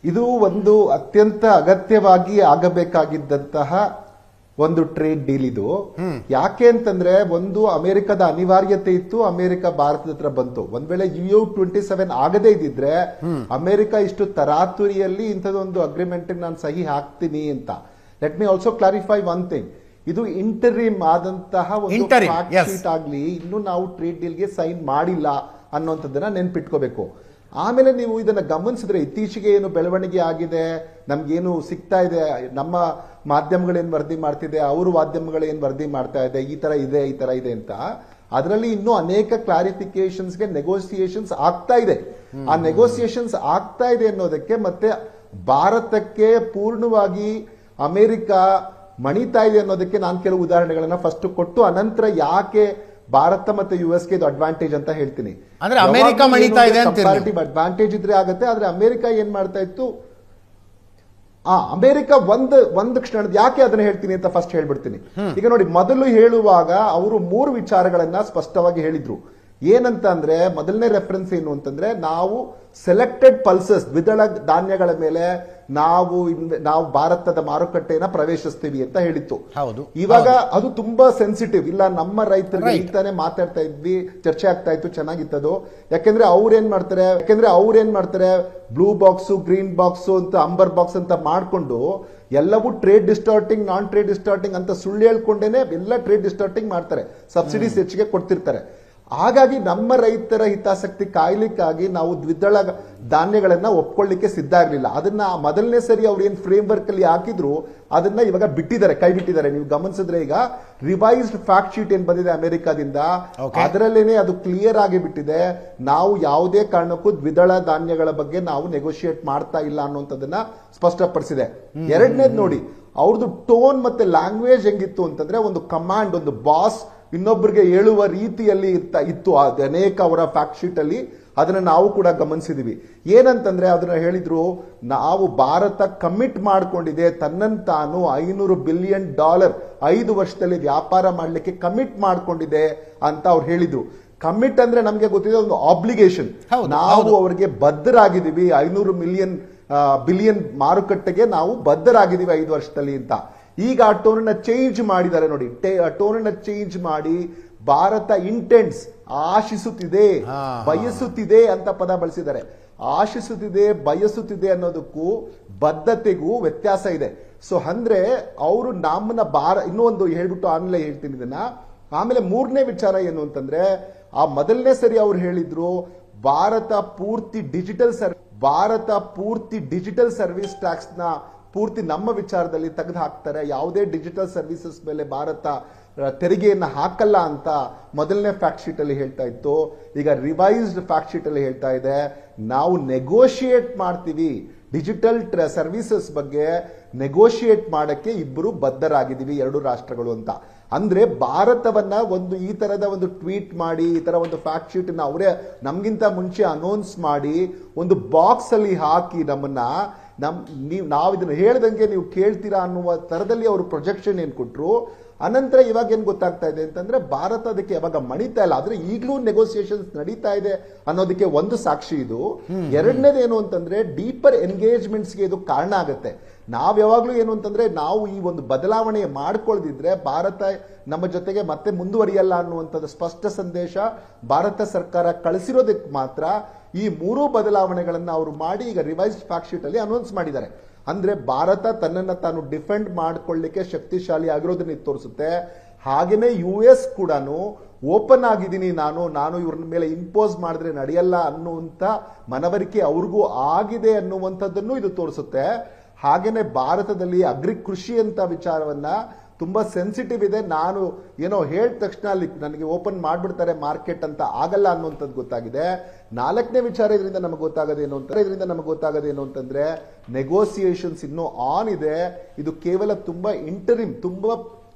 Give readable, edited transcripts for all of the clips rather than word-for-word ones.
ಇದು ಒಂದು ಅತ್ಯಂತ ಅಗತ್ಯವಾಗಿ ಆಗಬೇಕಾಗಿದ್ದಂತಹ ಒಂದು ಟ್ರೇಡ್ ಡೀಲ್ ಇದು. ಯಾಕೆ ಅಂತಂದ್ರೆ ಒಂದು ಅಮೆರಿಕದ ಅನಿವಾರ್ಯತೆ ಇತ್ತು, ಅಮೆರಿಕ ಭಾರತದ ಹತ್ರ ಬಂತು. ಒಂದ್ ವೇಳೆ EU-27 ಆಗದೇ ಇದ್ದಿದ್ರೆ ಅಮೆರಿಕ ಇಷ್ಟು ತರಾತುರಿಯಲ್ಲಿ ಇಂಥದೊಂದು ಅಗ್ರಿಮೆಂಟ್ ನಾನು ಸಹಿ ಹಾಕ್ತೀನಿ ಅಂತ. Let me also clarify one thing, ಇದು ಇಂಟರಿಮ್ ಆದಂತಹ ಒಂದು ಫ್ಯಾಕ್ಟ್ ಶೀಟ್ ಆಗ್ಲಿ, ಇನ್ನು ನಾವು ಟ್ರೇಡ್ ಡೀಲ್ಗೆ ಸೈನ್ ಮಾಡಿಲ್ಲ ಅನ್ನೋಂಥದ್ದನ್ನ ನೆನ್ಪಿಟ್ಕೋಬೇಕು. ಆಮೇಲೆ ನೀವು ಇದನ್ನ ಗಮನಿಸಿದ್ರೆ ಇತ್ತೀಚೆಗೆ ಏನು ಬೆಳವಣಿಗೆ ಆಗಿದೆ, ನಮ್ಗೇನು ಸಿಗ್ತಾ ಇದೆ, ನಮ್ಮ ಮಾಧ್ಯಮಗಳೇನು ವರದಿ ಮಾಡ್ತಿದೆ, ಅವರು ಮಾಧ್ಯಮಗಳೇನು ವರದಿ ಮಾಡ್ತಾ ಇದೆ, ಈ ತರ ಇದೆ ಈ ತರ ಇದೆ ಅಂತ, ಅದರಲ್ಲಿ ಇನ್ನೂ ಅನೇಕ ಕ್ಲಾರಿಫಿಕೇಶನ್ಸ್ಗೆ ನೆಗೋಸಿಯೇಷನ್ಸ್ ಆಗ್ತಾ ಇದೆ. ಆ ನೆಗೋಸಿಯೇಷನ್ಸ್ ಆಗ್ತಾ ಇದೆ ಅನ್ನೋದಕ್ಕೆ ಮತ್ತೆ ಭಾರತಕ್ಕೆ ಪೂರ್ಣವಾಗಿ ಅಮೆರಿಕ ಮಣಿತಾ ಇದೆ ಅನ್ನೋದಕ್ಕೆ ನಾನು ಕೆಲವು ಉದಾಹರಣೆಗಳನ್ನ ಫಸ್ಟ್ ಕೊಟ್ಟು ಅನಂತರ ಯಾಕೆ ಭಾರತ ಮತ್ತೆ ಯುಎಸ್ಗೆ ಇದು ಅಡ್ವಾಂಟೇಜ್ ಅಂತ ಹೇಳ್ತೀನಿ. ಅಂದ್ರೆ ಅಮೆರಿಕ ಮಣಿತಾ ಇದೆ ಅಂತ ಅಡ್ವಾಂಟೇಜ್ ಇದ್ರೆ ಆಗುತ್ತೆ. ಆದ್ರೆ ಅಮೆರಿಕ ಏನ್ ಮಾಡ್ತಾ ಇತ್ತು, ಅಮೆರಿಕ ಒಂದು ಕ್ಷಣದ ಯಾಕೆ ಅದನ್ನ ಹೇಳ್ತೀನಿ ಅಂತ ಫಸ್ಟ್ ಹೇಳ್ಬಿಡ್ತೀನಿ. ಈಗ ನೋಡಿ, ಮೊದಲು ಹೇಳುವಾಗ ಅವರು 3 ವಿಚಾರಗಳನ್ನ ಸ್ಪಷ್ಟವಾಗಿ ಹೇಳಿದ್ರು. ಏನಂತ ಅಂದ್ರೆ, ಮೊದಲನೇ ರೆಫರೆನ್ಸ್ ಏನು ಅಂತಂದ್ರೆ, ನಾವು ಸೆಲೆಕ್ಟೆಡ್ ಪಲ್ಸಸ್ ದ್ವಿದಳ ಧಾನ್ಯಗಳ ಮೇಲೆ ನಾವು ಭಾರತದ ಮಾರುಕಟ್ಟೆನ ಪ್ರವೇಶಿಸ್ತೀವಿ ಅಂತ ಹೇಳಿತ್ತು. ಇವಾಗ ಅದು ತುಂಬಾ ಸೆನ್ಸಿಟಿವ್. ಇಲ್ಲ, ನಮ್ಮ ರೈತರಿಗೆ ಈತಾನೆ ಮಾತಾಡ್ತಾ ಇದ್ವಿ, ಚರ್ಚೆ ಆಗ್ತಾ ಇತ್ತು, ಚೆನ್ನಾಗಿತ್ತದು. ಯಾಕೆಂದ್ರೆ ಅವ್ರೇನ್ ಮಾಡ್ತಾರೆ, ಬ್ಲೂ ಬಾಕ್ಸ್, ಗ್ರೀನ್ ಬಾಕ್ಸ್ ಅಂತ, ಅಂಬರ್ ಬಾಕ್ಸ್ ಅಂತ ಮಾಡ್ಕೊಂಡು ಎಲ್ಲವೂ ಟ್ರೇಡ್ ಡಿಸ್ಟಾರ್ಟಿಂಗ್, ನಾನ್ ಟ್ರೇಡ್ ಡಿಸ್ಟಾರ್ಟಿಂಗ್ ಅಂತ ಸುಳ್ಳು ಹೇಳ್ಕೊಂಡೇನೆ ಎಲ್ಲ ಟ್ರೇಡ್ ಡಿಸ್ಟಾರ್ಟಿಂಗ್ ಮಾಡ್ತಾರೆ, ಸಬ್ಸಿಡೀಸ್ ಹೆಚ್ಚಿಗೆ ಕೊಡ್ತಿರ್ತಾರೆ. ಹಾಗಾಗಿ ನಮ್ಮ ರೈತರ ಹಿತಾಸಕ್ತಿ ಕಾಯ್ಲಿಕ್ಕಾಗಿ ನಾವು ದ್ವಿದಳ ಧಾನ್ಯಗಳನ್ನ ಒಪ್ಕೊಳ್ಳಿಕ್ಕೆ ಸಿದ್ಧ ಇರಲಿಲ್ಲ. ಅದನ್ನ ಮೊದಲನೇ ಸರಿ ಅವ್ರು ಏನ್ ಫ್ರೇಮ್ ವರ್ಕ್ ಅಲ್ಲಿ ಹಾಕಿದ್ರು ಅದನ್ನ ಇವಾಗ ಬಿಟ್ಟಿದ್ದಾರೆ, ಕೈ ಬಿಟ್ಟಿದ್ದಾರೆ. ನೀವು ಗಮನಿಸಿದ್ರೆ ಈಗ ರಿವೈಸ್ಡ್ ಫ್ಯಾಕ್ಟ್ ಶೀಟ್ ಏನ್ ಬಂದಿದೆ ಅಮೆರಿಕಾದಿಂದ, ಅದರಲ್ಲೇನೆ ಅದು ಕ್ಲಿಯರ್ ಆಗಿ ಬಿಟ್ಟಿದೆ, ನಾವು ಯಾವುದೇ ಕಾರಣಕ್ಕೂ ದ್ವಿದಳ ಧಾನ್ಯಗಳ ಬಗ್ಗೆ ನಾವು ನೆಗೋಷಿಯೇಟ್ ಮಾಡ್ತಾ ಇಲ್ಲ ಅನ್ನುವಂಥದ್ದನ್ನ ಸ್ಪಷ್ಟಪಡಿಸಿದೆ. ಎರಡನೇದು ನೋಡಿ, ಅವ್ರದ್ದು ಟೋನ್ ಮತ್ತೆ ಲ್ಯಾಂಗ್ವೇಜ್ ಹೆಂಗಿತ್ತು ಅಂತಂದ್ರೆ, ಒಂದು ಕಮಾಂಡ್, ಒಂದು ಬಾಸ್ ಇನ್ನೊಬ್ಬರಿಗೆ ಹೇಳುವ ರೀತಿಯಲ್ಲಿ ಇತ್ತು ಅನೇಕ ಅವರ ಫ್ಯಾಕ್ಟ್ ಶೀಟ್ ಅಲ್ಲಿ. ಅದನ್ನ ನಾವು ಕೂಡ ಗಮನಿಸಿದೀವಿ. ಏನಂತಂದ್ರೆ ಅದನ್ನ ಹೇಳಿದ್ರು, ನಾವು ಭಾರತ ಕಮಿಟ್ ಮಾಡ್ಕೊಂಡಿದೆ ತನ್ನನ್ನು ತಾನು $500 ಬಿಲಿಯನ್ 5 ವರ್ಷದಲ್ಲಿ ವ್ಯಾಪಾರ ಮಾಡಲಿಕ್ಕೆ ಕಮಿಟ್ ಮಾಡ್ಕೊಂಡಿದೆ ಅಂತ ಅವ್ರು ಹೇಳಿದ್ರು. ಕಮಿಟ್ ಅಂದ್ರೆ ನಮ್ಗೆ ಗೊತ್ತಿದೆ ಒಂದು ಆಬ್ಲಿಗೇಷನ್, ನಾವು ಅವರಿಗೆ ಬದ್ಧರಾಗಿದ್ದೀವಿ, 500 ಬಿಲಿಯನ್ ಮಾರುಕಟ್ಟೆಗೆ ನಾವು ಬದ್ಧರಾಗಿದ್ದೀವಿ 5 ವರ್ಷದಲ್ಲಿ ಅಂತ. ಈಗ ಆ ಟೋನ್ ಚೇಂಜ್ ಮಾಡಿದ್ದಾರೆ ನೋಡಿ, ಟೋನ್ ಚೇಂಜ್ ಮಾಡಿ ಭಾರತ ಇಂಟೆಂಟ್ಸ್, ಆಶಿಸುತ್ತಿದೆ, ಬಯಸುತ್ತಿದೆ ಅಂತ ಪದ ಬಳಸಿದ್ದಾರೆ. ಆಶಿಸುತ್ತಿದೆ, ಬಯಸುತ್ತಿದೆ ಅನ್ನೋದಕ್ಕೂ ಬದ್ಧತೆಗೂ ವ್ಯತ್ಯಾಸ ಇದೆ. ಸೊ ಅಂದ್ರೆ ಅವರು ನಮ್ಮನ್ನ ಇನ್ನೂ ಒಂದು ಹೇಳ್ಬಿಟ್ಟು ಆಮೇಲೆ ಹೇಳ್ತೀನಿ ಇದನ್ನ. ಆಮೇಲೆ 3ನೇ ವಿಚಾರ ಏನು ಅಂತಂದ್ರೆ, ಆ ಮೊದಲನೇ ಸರಿ ಅವ್ರು ಹೇಳಿದ್ರು ಭಾರತ ಪೂರ್ತಿ ಡಿಜಿಟಲ್ ಸರ್ವಿಸ್ ಟ್ಯಾಕ್ಸ್ ನ ಪೂರ್ತಿ ನಮ್ಮ ವಿಚಾರದಲ್ಲಿ ತೆಗೆದು ಹಾಕ್ತಾರೆ, ಯಾವುದೇ ಡಿಜಿಟಲ್ ಸರ್ವಿಸಸ್ ಮೇಲೆ ಭಾರತ ತೆರಿಗೆಯನ್ನು ಹಾಕಲ್ಲ ಅಂತ ಮೊದಲನೇ ಫ್ಯಾಕ್ಟ್ ಶೀಟ್ ಅಲ್ಲಿ ಹೇಳ್ತಾ ಇತ್ತು. ಈಗ ರಿವೈಸ್ಡ್ ಫ್ಯಾಕ್ಟ್ ಶೀಟ್ ಅಲ್ಲಿ ಹೇಳ್ತಾ ಇದೆ, ನಾವು ನೆಗೋಷಿಯೇಟ್ ಮಾಡ್ತೀವಿ, ಡಿಜಿಟಲ್ ಸರ್ವಿಸಸ್ ಬಗ್ಗೆ ನೆಗೋಷಿಯೇಟ್ ಮಾಡಕ್ಕೆ ಇಬ್ಬರು ಬದ್ಧರಾಗಿದ್ದೀವಿ 2 ರಾಷ್ಟ್ರಗಳು ಅಂತ. ಅಂದ್ರೆ ಭಾರತವನ್ನ ಈ ತರದ ಒಂದು ಟ್ವೀಟ್ ಮಾಡಿ, ಈ ತರ ಒಂದು ಫ್ಯಾಕ್ಟ್ ಶೀಟ್ ಅವರೇ ನಮ್ಗಿಂತ ಮುಂಚೆ ಅನೌನ್ಸ್ ಮಾಡಿ ಒಂದು ಬಾಕ್ಸ್ ಅಲ್ಲಿ ಹಾಕಿ ನಮ್ಮನ್ನ ನಾವು ಇದನ್ನ ಹೇಳ್ದಂಗೆ ನೀವು ಕೇಳ್ತೀರಾ ಅನ್ನುವ ತರದಲ್ಲಿ ಅವರು ಪ್ರೊಜೆಕ್ಷನ್ ಏನ್ ಕೊಟ್ರು. ಅನಂತರ ಇವಾಗ ಏನ್ ಗೊತ್ತಾಗ್ತಾ ಇದೆ ಅಂತಂದ್ರೆ, ಭಾರತ ಅದಕ್ಕೆ ಯಾವಾಗ ಮಣಿತಾ ಇಲ್ಲ, ಆದ್ರೆ ಈಗಲೂ ನೆಗೋಸಿಯೇಷನ್ಸ್ ನಡೀತಾ ಇದೆ ಅನ್ನೋದಕ್ಕೆ ಒಂದು ಸಾಕ್ಷಿ ಇದು. ಎರಡನೇದೇನು ಅಂತಂದ್ರೆ, ಡೀಪರ್ ಎಂಗೇಜ್ಮೆಂಟ್ಸ್ಗೆ ಇದು ಕಾರಣ ಆಗುತ್ತೆ. ನಾವ್ ಯಾವಾಗ್ಲೂ ಏನು ಅಂತಂದ್ರೆ, ನಾವು ಈ ಒಂದು ಬದಲಾವಣೆ ಮಾಡ್ಕೊಳ್ದಿದ್ರೆ ಭಾರತ ನಮ್ಮ ಜೊತೆಗೆ ಮತ್ತೆ ಮುಂದುವರಿಯಲ್ಲ ಅನ್ನುವಂಥದ್ದು ಸ್ಪಷ್ಟ ಸಂದೇಶ ಭಾರತ ಸರ್ಕಾರ ಕಳಿಸಿರೋದಕ್ಕೆ ಮಾತ್ರ ಈ 3 ಬದಲಾವಣೆಗಳನ್ನ ಅವರು ಮಾಡಿ ಈಗ ರಿವೈಸ್ಡ್ ಫ್ಯಾಕ್ಟ್ ಶೀಟ್ ಅಲ್ಲಿ ಅನೌನ್ಸ್ ಮಾಡಿದ್ದಾರೆ. ಅಂದ್ರೆ ಭಾರತ ತನ್ನನ್ನು ತಾನು ಡಿಫೆಂಡ್ ಮಾಡ್ಕೊಳ್ಳಿಕ್ಕೆ ಶಕ್ತಿಶಾಲಿ ಆಗಿರೋದನ್ನ ತೋರಿಸುತ್ತೆ. ಹಾಗೇನೆ US ಕೂಡ ಓಪನ್ ಆಗಿದ್ದೀನಿ, ನಾನು ಇವ್ರ ಮೇಲೆ ಇಂಪೋಸ್ ಮಾಡಿದ್ರೆ ನಡೆಯಲ್ಲ ಅನ್ನುವಂತ ಮನವರಿಕೆ ಅವ್ರಿಗೂ ಆಗಿದೆ ಅನ್ನುವಂಥದ್ದನ್ನು ಇದು ತೋರಿಸುತ್ತೆ. ಹಾಗೇನೆ ಭಾರತದಲ್ಲಿ ಕೃಷಿ ಅಂತ ವಿಚಾರವನ್ನ ತುಂಬಾ ಸೆನ್ಸಿಟಿವ್ ಇದೆ, ನಾನು ಏನೋ ಹೇಳಿದ ತಕ್ಷಣ ಅಲ್ಲಿ ನನಗೆ ಓಪನ್ ಮಾಡ್ಬಿಡ್ತಾರೆ ಮಾರ್ಕೆಟ್ ಅಂತ ಆಗಲ್ಲ ಅನ್ನುವಂಥದ್ದು ಗೊತ್ತಾಗಿದೆ. 4ನೇ ವಿಚಾರ ಇದರಿಂದ ನಮಗೆ ಗೊತ್ತಾಗೋದೇನು ಅಂತಂದ್ರೆ, ನೆಗೋಸಿಯೇಷನ್ಸ್ ಇನ್ನೂ ಆನ್ ಇದೆ. ಇದು ಕೇವಲ ತುಂಬಾ ಇಂಟರಿಮ್, ತುಂಬಾ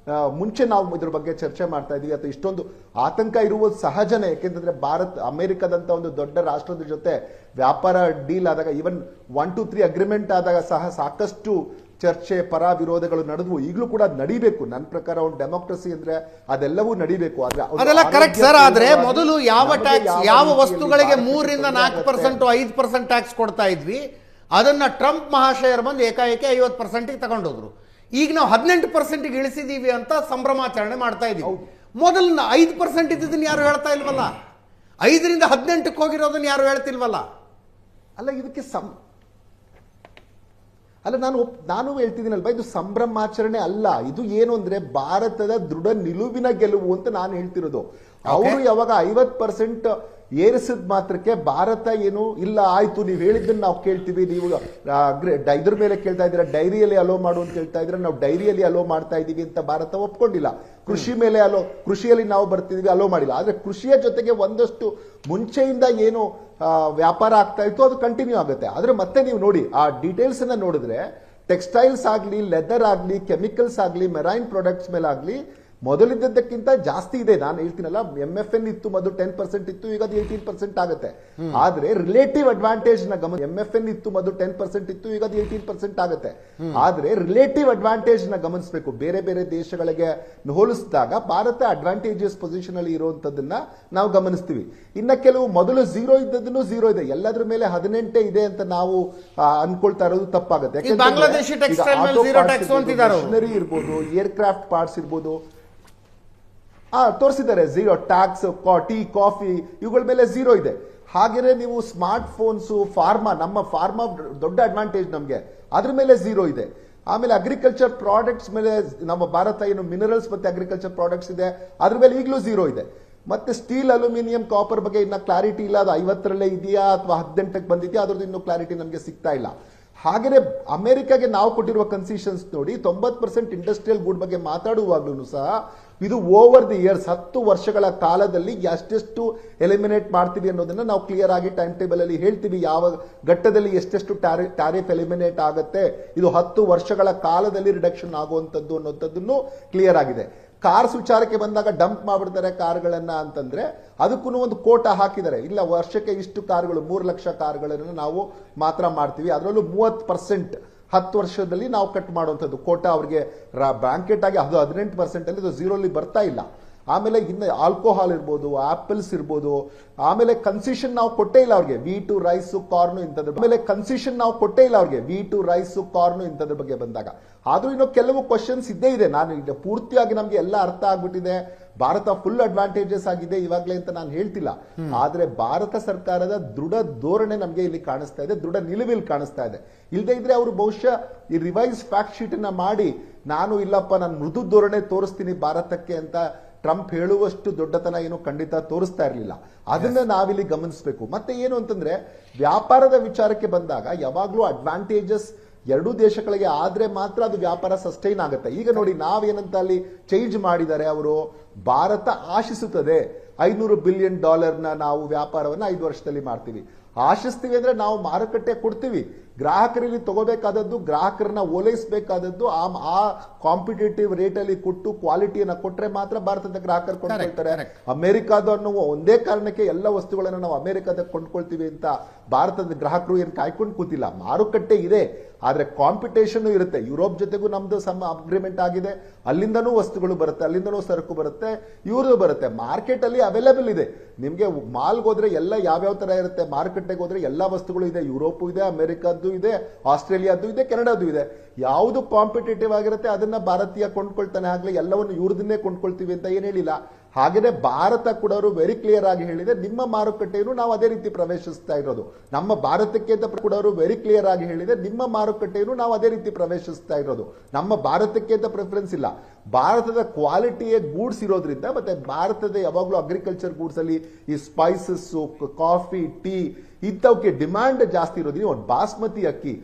ಮುಂಚೆ ನಾವು ಇದ್ರ ಬಗ್ಗೆ ಚರ್ಚೆ ಮಾಡ್ತಾ ಇದೀವಿ ಅಥವಾ ಇಷ್ಟೊಂದು ಆತಂಕ ಇರುವುದು ಸಹಜನೇ. ಯಾಕೆಂತಂದ್ರೆ ಅಮೆರಿಕದಂತ ಒಂದು ದೊಡ್ಡ ರಾಷ್ಟ್ರದ ಜೊತೆ ವ್ಯಾಪಾರ ಡೀಲ್ ಆದಾಗ, ಈವನ್ 1, 2, 3 ಅಗ್ರಿಮೆಂಟ್ ಆದಾಗ ಸಹ ಸಾಕಷ್ಟು ಚರ್ಚೆ, ಪರ ವಿರೋಧಗಳು ನಡೆದ್ವು, ಈಗಲೂ ಕೂಡ ನಡಿಬೇಕು. ನನ್ನ ಪ್ರಕಾರ ಒಂದು ಡೆಮೋಕ್ರಸಿ ಅಂದ್ರೆ ಅದೆಲ್ಲವೂ ನಡಿಬೇಕು. ಅದೆಲ್ಲ ಕರೆಕ್ಟ್ ಸರ್. ಆದ್ರೆ ಮೊದಲು ಯಾವ ವಸ್ತುಗಳಿಗೆ 3 ರಿಂದ 4% 5% ಟ್ಯಾಕ್ಸ್ ಕೊಡ್ತಾ ಇದ್ವಿ, ಅದನ್ನ ಟ್ರಂಪ್ ಮಹಾಶಯರು ಬಂದು ಏಕಾಏಕಿ 50%ಗೆ ತಗೊಂಡೋದ್ರು. ಈಗ ನಾವು 18%ಗೆ ಇಳಿಸಿದೀವಿ ಅಂತ ಸಂಭ್ರಮಾಚರಣೆ ಮಾಡ್ತಾ ಇದೀವಿ. ಮೊದಲು 5% ಇದ್ದದನ್ನ ಯಾರು ಹೇಳ್ತಾ ಇಲ್ವಲ್ಲ, 5ರಿಂದ 18ಕ್ಕೆ ಹೋಗಿರೋದನ್ನ ಯಾರು ಹೇಳ್ತಿಲ್ವಲ್ಲ. ಅಲ್ಲ ಇದಕ್ಕೆ ಅಲ್ಲ ನಾನು ಹೇಳ್ತಿದ್ದೀನಲ್ವಾ, ಇದು ಸಂಭ್ರಮಾಚರಣೆ ಅಲ್ಲ. ಇದು ಏನು ಅಂದ್ರೆ ಭಾರತದ ದೃಢ ನಿಲುವಿನ ಗೆಲುವು ಅಂತ ನಾನು ಹೇಳ್ತಿರೋದು. ಅವರು ಯಾವಾಗ 50% ಏರಿಸಿದ ಮಾತ್ರಕ್ಕೆ ಭಾರತ ಏನು ಇಲ್ಲ ಆಯ್ತು ನೀವು ಹೇಳಿದ್ದನ್ನು ನಾವು ಕೇಳ್ತೀವಿ, ನೀವು ಇದ್ರ ಮೇಲೆ ಕೇಳ್ತಾ ಇದ್ದೀರಾ, ಡೈರಿಯಲ್ಲಿ ಅಲೋ ಮಾಡು ಅಂತ ಹೇಳ್ತಾ ಇದ್ರೆ ನಾವು ಡೈರಿಯಲ್ಲಿ ಅಲೋ ಮಾಡ್ತಾ ಇದೀವಿ ಅಂತ ಭಾರತ ಒಪ್ಕೊಂಡಿಲ್ಲ. ಕೃಷಿ ಮೇಲೆ ಕೃಷಿಯಲ್ಲಿ ನಾವು ಬರ್ತಿದೀವಿ ಅಲೋ ಮಾಡಿಲ್ಲ. ಆದ್ರೆ ಕೃಷಿಯ ಜೊತೆಗೆ ಒಂದಷ್ಟು ಮುಂಚೆಯಿಂದ ಏನು ವ್ಯಾಪಾರ ಆಗ್ತಾ ಇತ್ತು ಅದು ಕಂಟಿನ್ಯೂ ಆಗುತ್ತೆ. ಆದ್ರೆ ಮತ್ತೆ ನೀವು ನೋಡಿ ಆ ಡೀಟೇಲ್ಸ್ ಅನ್ನ ನೋಡಿದ್ರೆ ಟೆಕ್ಸ್ಟೈಲ್ಸ್ ಆಗ್ಲಿ, ಲೆದರ್ ಆಗ್ಲಿ, ಕೆಮಿಕಲ್ಸ್ ಆಗ್ಲಿ, ಮೆರೈನ್ ಪ್ರಾಡಕ್ಟ್ಸ್ ಮೇಲೆ ಆಗ್ಲಿ ಮೊದಲಿದ್ದಕ್ಕಿಂತ ಜಾಸ್ತಿ ಇದೆ. ನಾನು ಹೇಳ್ತೀನಲ್ಲ, MFN ಇತ್ತು ಮೊದಲು 10% ಇತ್ತು, ಈಗ ಅದು 18% ಆಗುತ್ತೆ. ಆದ್ರೆ ರಿಲೇಟಿವ್ ಅಡ್ವಾಂಟೇಜ್ ನ ಗಮನ, MFN ಇತ್ತು ಮೊದಲು 10% ಇತ್ತು, ಈಗ ಅದು 18% ಆಗುತ್ತೆ. ಆದ್ರೆ ರಿಲೇಟಿವ್ ಅಡ್ವಾಂಟೇಜ್ ನ ಗಮನಿಸಬೇಕು. ಬೇರೆ ಬೇರೆ ದೇಶಗಳಿಗೆ ಹೋಲಿಸಿದಾಗ ಭಾರತ ಅಡ್ವಾಂಟೇಜಸ್ ಪೊಸಿಷನ್ ಅಲ್ಲಿ ಇರುವಂತದನ್ನ ನಾವು ಗಮನಿಸ್ತೀವಿ. ಇನ್ನ ಕೆಲವು ಮೊದಲು 0 ಇದ್ದದನ್ನು 0 ಇದೆ, ಎಲ್ಲದ್ರ ಮೇಲೆ 18 ಇದೆ ಅಂತ ನಾವು ಅನ್ಕೊಳ್ತಾ ಇರೋದು ತಪ್ಪಾಗುತ್ತೆ. ಬಾಂಗ್ಲಾದೇಶಿ ಟೆಕ್ಸ್ಟೈಲ್ ಮೇಲೆ 0 ಟ್ಯಾಕ್ಸ್ ಅಂತಿದ್ದಾರೆ. ಮಿಷನರಿ ಇರ್ಬೋದು, ಏರ್ಕ್ರಾಫ್ಟ್ ಪಾರ್ಟ್ಸ್ ಇರ್ಬೋದು, ತೋರಿಸಿದ್ದಾರೆ 0 ಟ್ಯಾಕ್ಸ್. ಟೀ, ಕಾಫಿ ಇವುಗಳ ಮೇಲೆ 0 ಇದೆ. ಹಾಗೆಯೇ ನೀವು ಸ್ಮಾರ್ಟ್ ಫೋನ್ಸ್, ನಮ್ಮ ಫಾರ್ಮಾ ದೊಡ್ಡ ಅಡ್ವಾಂಟೇಜ್ ನಮಗೆ, ಅದ್ರ ಮೇಲೆ 0 ಇದೆ. ಆಮೇಲೆ ಅಗ್ರಿಕಲ್ಚರ್ ಪ್ರಾಡಕ್ಟ್ಸ್ ಮೇಲೆ ನಮ್ಮ ಭಾರತ ಏನು ಮಿನರಲ್ಸ್ ಮತ್ತೆ ಅಗ್ರಿಕಲ್ಚರ್ ಪ್ರಾಡಕ್ಟ್ಸ್ ಇದೆ ಅದ್ರ ಮೇಲೆ ಈಗಲೂ 0 ಇದೆ. ಮತ್ತೆ ಸ್ಟೀಲ್, ಅಲ್ಯೂಮಿನಿಯಂ, ಕಾಪರ್ ಬಗ್ಗೆ ಇನ್ನ ಕ್ಲಾರಿಟಿ ಇಲ್ಲ, ಅದು 50ರಲ್ಲೇ ಇದೆಯಾ ಅಥವಾ 18ಕ್ಕೆ ಬಂದಿದೆಯಾ ಅದ್ರದ್ದು ಇನ್ನೂ ಕ್ಲಾರಿಟಿ ನಮಗೆ ಸಿಗ್ತಾ ಇಲ್ಲ. ಹಾಗೆಯೇ ಅಮೆರಿಕಾಗೆ ನಾವು ಕೊಟ್ಟಿರುವ ಕನ್ಸೆಷನ್ಸ್ ನೋಡಿ, 90% ಇಂಡಸ್ಟ್ರಿಯಲ್ ಗುಡ್ ಬಗ್ಗೆ ಮಾತಾಡುವಾಗ್ಲೂ ಸಹ ಇದು ಓವರ್ ದಿ ಇಯರ್ಸ್ 10 ವರ್ಷಗಳ ಕಾಲದಲ್ಲಿ ಎಷ್ಟೆಷ್ಟು ಎಲಿಮಿನೇಟ್ ಮಾಡ್ತೀವಿ ಅನ್ನೋದನ್ನ ನಾವು ಕ್ಲಿಯರ್ ಆಗಿ ಟೈಮ್ ಟೇಬಲ್ ಅಲ್ಲಿ ಹೇಳ್ತೀವಿ. ಯಾವ ಘಟ್ಟದಲ್ಲಿ ಎಷ್ಟೆಷ್ಟು ಟ್ಯಾರಿಫ್ ಎಲಿಮಿನೇಟ್ ಆಗುತ್ತೆ, ಇದು 10 ವರ್ಷಗಳ ಕಾಲದಲ್ಲಿ ರಿಡಕ್ಷನ್ ಆಗುವಂತದ್ದು ಅನ್ನೋಂಥದ್ದನ್ನು ಕ್ಲಿಯರ್ ಆಗಿದೆ. ಕಾರ್ಸ್ ವಿಚಾರಕ್ಕೆ ಬಂದಾಗ ಡಂಪ್ ಮಾಡ್ಬಿಡ್ತಾರೆ ಕಾರ್ಗಳನ್ನ ಅಂತಂದ್ರೆ ಅದಕ್ಕೂ ಒಂದು ಕೋಟ ಹಾಕಿದ್ದಾರೆ. ಇಲ್ಲ, ವರ್ಷಕ್ಕೆ ಇಷ್ಟು ಕಾರ್ಗಳು, 3 ಲಕ್ಷ ಕಾರ್ಗಳನ್ನು ನಾವು ಮಾತ್ರ ಮಾಡ್ತೀವಿ, ಅದರಲ್ಲೂ 30% 10 ವರ್ಷದಲ್ಲಿ ನಾವು ಕಟ್ ಮಾಡುವಂಥದ್ದು ಕೋಟಾ ಅವ್ರಿಗೆ ಬ್ಯಾಂಕೆಟ್ ಆಗಿ, ಅದು 18% ಅಲ್ಲಿ, ಇದು 0 ಬರ್ತಾ ಇಲ್ಲ. ಆಮೇಲೆ ಇನ್ನು ಆಲ್ಕೋಹಾಲ್ ಇರ್ಬೋದು, ಆಪಲ್ಸ್ ಇರ್ಬೋದು, ಆಮೇಲೆ ಕನ್ಸೆಷನ್ ನಾವು ಕೊಟ್ಟೇ ಇಲ್ಲ ಅವ್ರಿಗೆ, ವೀಟು, ರೈಸು, ಕಾರ್ನು ಇಂಥದ್ರ. ಆಮೇಲೆ ಕನ್ಸೆಷನ್ ನಾವು ಕೊಟ್ಟೇ ಇಲ್ಲ ಅವ್ರಿಗೆ, ವೀಟು, ರೈಸು, ಕಾರ್ನು ಇಂಥದ್ರ ಬಗ್ಗೆ ಬಂದಾಗ. ಆದ್ರೂ ಇನ್ನೂ ಕೆಲವು ಕ್ವಶನ್ಸ್ ಇದ್ದೇ ಇದೆ. ನಾನು ಈಗ ಪೂರ್ತಿಯಾಗಿ ನಮ್ಗೆ ಎಲ್ಲ ಅರ್ಥ ಆಗ್ಬಿಟ್ಟಿದೆ, ಭಾರತ ಫುಲ್ ಅಡ್ವಾಂಟೇಜಸ್ ಆಗಿದೆ ಇವಾಗಲೇ ಅಂತ ನಾನು ಹೇಳ್ತಿಲ್ಲ. ಆದ್ರೆ ಭಾರತ ಸರ್ಕಾರದ ದೃಢ ಧೋರಣೆ ನಮಗೆ ಇಲ್ಲಿ ಕಾಣಿಸ್ತಾ ಇದೆ, ದೃಢ ನಿಲುವಿಲ್ ಕಾಣಿಸ್ತಾ ಇದೆ. ಇಲ್ಲದೆ ಇದ್ರೆ ಅವರು ಬಹುಶಃ ಈ ರಿವೈಸ್ ಫ್ಯಾಕ್ಟ್ ಶೀಟ್ ಅನ್ನ ಮಾಡಿ ನಾನು ಇಲ್ಲಪ್ಪ ನಾನು ಮೃದು ಧೋರಣೆ ತೋರಿಸ್ತೀನಿ ಭಾರತಕ್ಕೆ ಅಂತ ಟ್ರಂಪ್ ಹೇಳುವಷ್ಟು ದೊಡ್ಡತನ ಏನು ಖಂಡಿತ ತೋರಿಸ್ತಾ ಇರಲಿಲ್ಲ. ಅದನ್ನ ನಾವಿಲ್ಲಿ ಗಮನಿಸಬೇಕು. ಮತ್ತೆ ಏನು ಅಂತಂದ್ರೆ ವ್ಯಾಪಾರದ ವಿಚಾರಕ್ಕೆ ಬಂದಾಗ ಯಾವಾಗ್ಲೂ ಅಡ್ವಾಂಟೇಜಸ್ ಎರಡೂ ದೇಶಗಳಿಗೆ ಆದ್ರೆ ಮಾತ್ರ ಅದು ವ್ಯಾಪಾರ ಸಸ್ಟೈನ್ ಆಗುತ್ತೆ. ಈಗ ನೋಡಿ ನಾವೇನಂತ ಅಲ್ಲಿ ಚೇಂಜ್ ಮಾಡಿದ್ದಾರೆ ಅವರು, ಭಾರತ ಆಶಿಸುತ್ತದೆ $500 ಬಿಲಿಯನ್ ನಾವು ವ್ಯಾಪಾರವನ್ನ 5 ವರ್ಷದಲ್ಲಿ ಮಾಡ್ತೀವಿ. ಆಶಿಸ್ತೀವಿ ಅಂದ್ರೆ ನಾವು ಮಾರುಕಟ್ಟೆ ಕೊಡ್ತೀವಿ, ಗ್ರಾಹಕರಲ್ಲಿ ತಗೋಬೇಕಾದದ್ದು, ಗ್ರಾಹಕರನ್ನ ಓಲೈಸಬೇಕಾದದ್ದು ಆ ಕಾಂಪಿಟೇಟಿವ್ ರೇಟ್ ಅಲ್ಲಿ ಕೊಟ್ಟು ಕ್ವಾಲಿಟಿಯನ್ನ ಕೊಟ್ರೆ ಮಾತ್ರ ಭಾರತದ ಗ್ರಾಹಕರು ಕೊಂಡ್ಕೊಳ್ತಾರೆ. ಅಮೆರಿಕಾದ ಅನ್ನುವ ಒಂದೇ ಕಾರಣಕ್ಕೆ ಎಲ್ಲ ವಸ್ತುಗಳನ್ನು ನಾವು ಅಮೆರಿಕಾದ ಕೊಂಡ್ಕೊಳ್ತೀವಿ ಅಂತ ಭಾರತದ ಗ್ರಾಹಕರು ಏನು ಕಾಯ್ಕೊಂಡು ಕೂತಿಲ್ಲ. ಮಾರುಕಟ್ಟೆ ಇದೆ, ಆದ್ರೆ ಕಾಂಪಿಟೇಷನ್ ಇರುತ್ತೆ. ಯುರೋಪ್ ಜೊತೆಗೂ ನಮ್ದು ಅಗ್ರಿಮೆಂಟ್ ಆಗಿದೆ, ಅಲ್ಲಿಂದನೂ ವಸ್ತುಗಳು ಬರುತ್ತೆ, ಅಲ್ಲಿಂದನೂ ಸರಕು ಬರುತ್ತೆ, ಇವ್ರದ್ದು ಬರುತ್ತೆ. ಮಾರ್ಕೆಟ್ ಅಲ್ಲಿ ಅವೈಲೇಬಲ್ ಇದೆ. ನಿಮ್ಗೆ ಮಾಲ್ಗೆ ಹೋದ್ರೆ ಎಲ್ಲ ಯಾವ್ಯಾವ ತರ ಇರುತ್ತೆ, ಮಾರುಕಟ್ಟೆಗೆ ಹೋದ್ರೆ ಎಲ್ಲಾ ವಸ್ತುಗಳು ಇದೆ. ಯುರೋಪ್ ಇದೆ, ಅಮೆರಿಕದ್ದು ಇದೆ, ಆಸ್ಟ್ರೇಲಿಯಾದ್ದು ಇದೆ, ಕೆನಡಾದ್ದು ಇದೆ. ಯಾವುದು ಕಾಂಪಿಟೇಟಿವ್ ಆಗಿರುತ್ತೆ ಅದನ್ನ ಭಾರತೀಯ ಕೊಂಡ್ಕೊಳ್ತಾನೆ, ಆಗ್ಲಿ ಎಲ್ಲವನ್ನು ಇವ್ರದನ್ನೇ ಕೊಂಡ್ಕೊಳ್ತೀವಿ ಅಂತ ಏನ್ ಹೇಳಿಲ್ಲ. ಹಾಗೇನೆ ಭಾರತ ಕೂಡ ಅವರು ವೆರಿ ಕ್ಲಿಯರ್ ಆಗಿ ಹೇಳಿದೆ, ನಿಮ್ಮ ಮಾರುಕಟ್ಟೆಯನ್ನು ನಾವು ಅದೇ ರೀತಿ ಪ್ರವೇಶಿಸ್ತಾ ಇರೋದು. ನಮ್ಮ ಭಾರತಕ್ಕೆ ಅಂತ ಕೂಡ ಅವರು ವೆರಿ ಕ್ಲಿಯರ್ ಆಗಿ ಹೇಳಿದೆ, ನಿಮ್ಮ ಮಾರುಕಟ್ಟೆಯನ್ನು ನಾವು ಅದೇ ರೀತಿ ಪ್ರವೇಶಿಸ್ತಾ ಇರೋದು. ನಮ್ಮ ಭಾರತಕ್ಕೆ ಅಂತ ಪ್ರಿಫರೆನ್ಸ್ ಇಲ್ಲ. ಭಾರತದ ಕ್ವಾಲಿಟಿಯ ಗೂಡ್ಸ್ ಇರೋದ್ರಿಂದ, ಮತ್ತೆ ಭಾರತದ ಯಾವಾಗಲೂ ಅಗ್ರಿಕಲ್ಚರ್ ಗೂಡ್ಸ್ ಅಲ್ಲಿ ಈ ಸ್ಪೈಸಸ್, ಕಾಫಿ, ಟೀ ಇಂಥವಕ್ಕೆ ಡಿಮ್ಯಾಂಡ್ ಜಾಸ್ತಿ ಇರೋದ್ರಿಂದ ಒಂದು ಬಾಸ್ಮತಿ ಅಕ್ಕಿ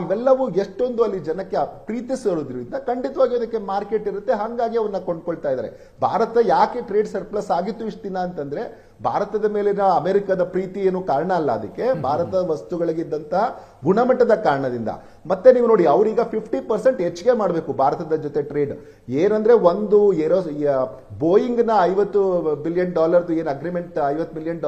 ಇವೆಲ್ಲವೂ ಎಷ್ಟೊಂದು ಅಲ್ಲಿ ಜನಕ್ಕೆ ಪ್ರೀತಿಸಿರೋದ್ರಿಂದ ಖಂಡಿತವಾಗಿ ಅದಕ್ಕೆ ಮಾರ್ಕೆಟ್ ಇರುತ್ತೆ. ಹಾಗಾಗಿ ಅವನ್ನ ಕೊಂಡ್ಕೊಳ್ತಾ ಇದ್ದಾರೆ. ಭಾರತ ಯಾಕೆ ಟ್ರೇಡ್ ಸರ್ಪ್ಲಸ್ ಆಗಿತ್ತು ಇಷ್ಟು ದಿನ ಅಂತಂದ್ರೆ ಭಾರತದ ಮೇಲಿನ ಅಮೆರಿಕದ ಪ್ರೀತಿ ಏನು ಕಾರಣ ಅಲ್ಲ, ಅದಕ್ಕೆ ಭಾರತದ ವಸ್ತುಗಳಿಗಿದ್ದಂತಹ ಗುಣಮಟ್ಟದ ಕಾರಣದಿಂದ. ಮತ್ತೆ ನೀವು ನೋಡಿ ಅವರೀಗ 50% ಹೆಚ್ಚಿಗೆ ಮಾಡಬೇಕು ಭಾರತದ ಜೊತೆ ಟ್ರೇಡ್. ಏನಂದ್ರೆ ಒಂದು ಬೋಯಿಂಗ್ ನ $50 ಬಿಲಿಯನ್ ಏನು ಅಗ್ರಿಮೆಂಟ್, $50 ಮಿಲಿಯನ್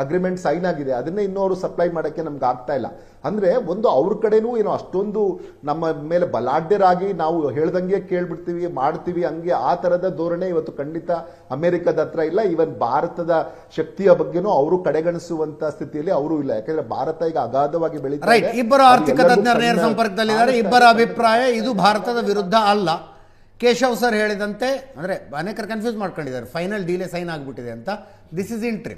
ಅಗ್ರಿಮೆಂಟ್ ಸೈನ್ ಆಗಿದೆ, ಅದನ್ನೇ ಇನ್ನೂ ಅವರು ಸಪ್ಲೈ ಮಾಡಕ್ಕೆ ನಮ್ಗೆ ಆಗ್ತಾ ಇಲ್ಲ. ಅಂದ್ರೆ ಒಂದು ಅವ್ರ ಕಡೆನೂ ಏನೋ ಅಷ್ಟೊಂದು ನಮ್ಮ ಮೇಲೆ ಬಲಾಢ್ಯರಾಗಿ ನಾವು ಹೇಳ್ದಂಗೆ ಕೇಳ್ಬಿಡ್ತೀವಿ ಮಾಡ್ತೀವಿ ಹಂಗೆ ಆ ತರದ ಧೋರಣೆ ಇವತ್ತು ಖಂಡಿತ ಅಮೆರಿಕದ ಹತ್ರ ಇಲ್ಲ. ಇವನ್ ಭಾರತದ ಶಕ್ತಿಯ ಬಗ್ಗೆನೂ ಅವರು ಕಡೆಗಣಿಸುವಂತ ಸ್ಥಿತಿಯಲ್ಲಿ ಅವರು ಇಲ್ಲ. ಯಾಕಂದ್ರೆ ಭಾರತ ಈಗ ಅಗಾಧವಾಗಿ ಬೆಳೀತಾ ರೈಟ್. ಇದೆ. ಇಬ್ಬರು ಆರ್ಥಿಕ ಅವ್ರಿಗೆಲ್ಲರಿಗೂ ತಜ್ಞರ ನೇರ ಸಣ್ಣ ಸಂಪರ್ಕದಲ್ಲಿದ್ದಾರೆ. ಇಬ್ಬರ ಅಭಿಪ್ರಾಯ ಇದು ಭಾರತದ ವಿರುದ್ಧ ಅಲ್ಲ. ಕೇಶವ್ ಸರ್ ಹೇಳಿದಂತೆ ಅಂದ್ರೆ ಅನೇಕರು ಕನ್ಫ್ಯೂಸ್ ಮಾಡ್ಕೊಂಡಿದ್ದಾರೆ, ಫೈನಲ್ ಡೀಲೇ ಸೈನ್ ಆಗ್ಬಿಟ್ಟಿದೆ ಅಂತ. This is entry.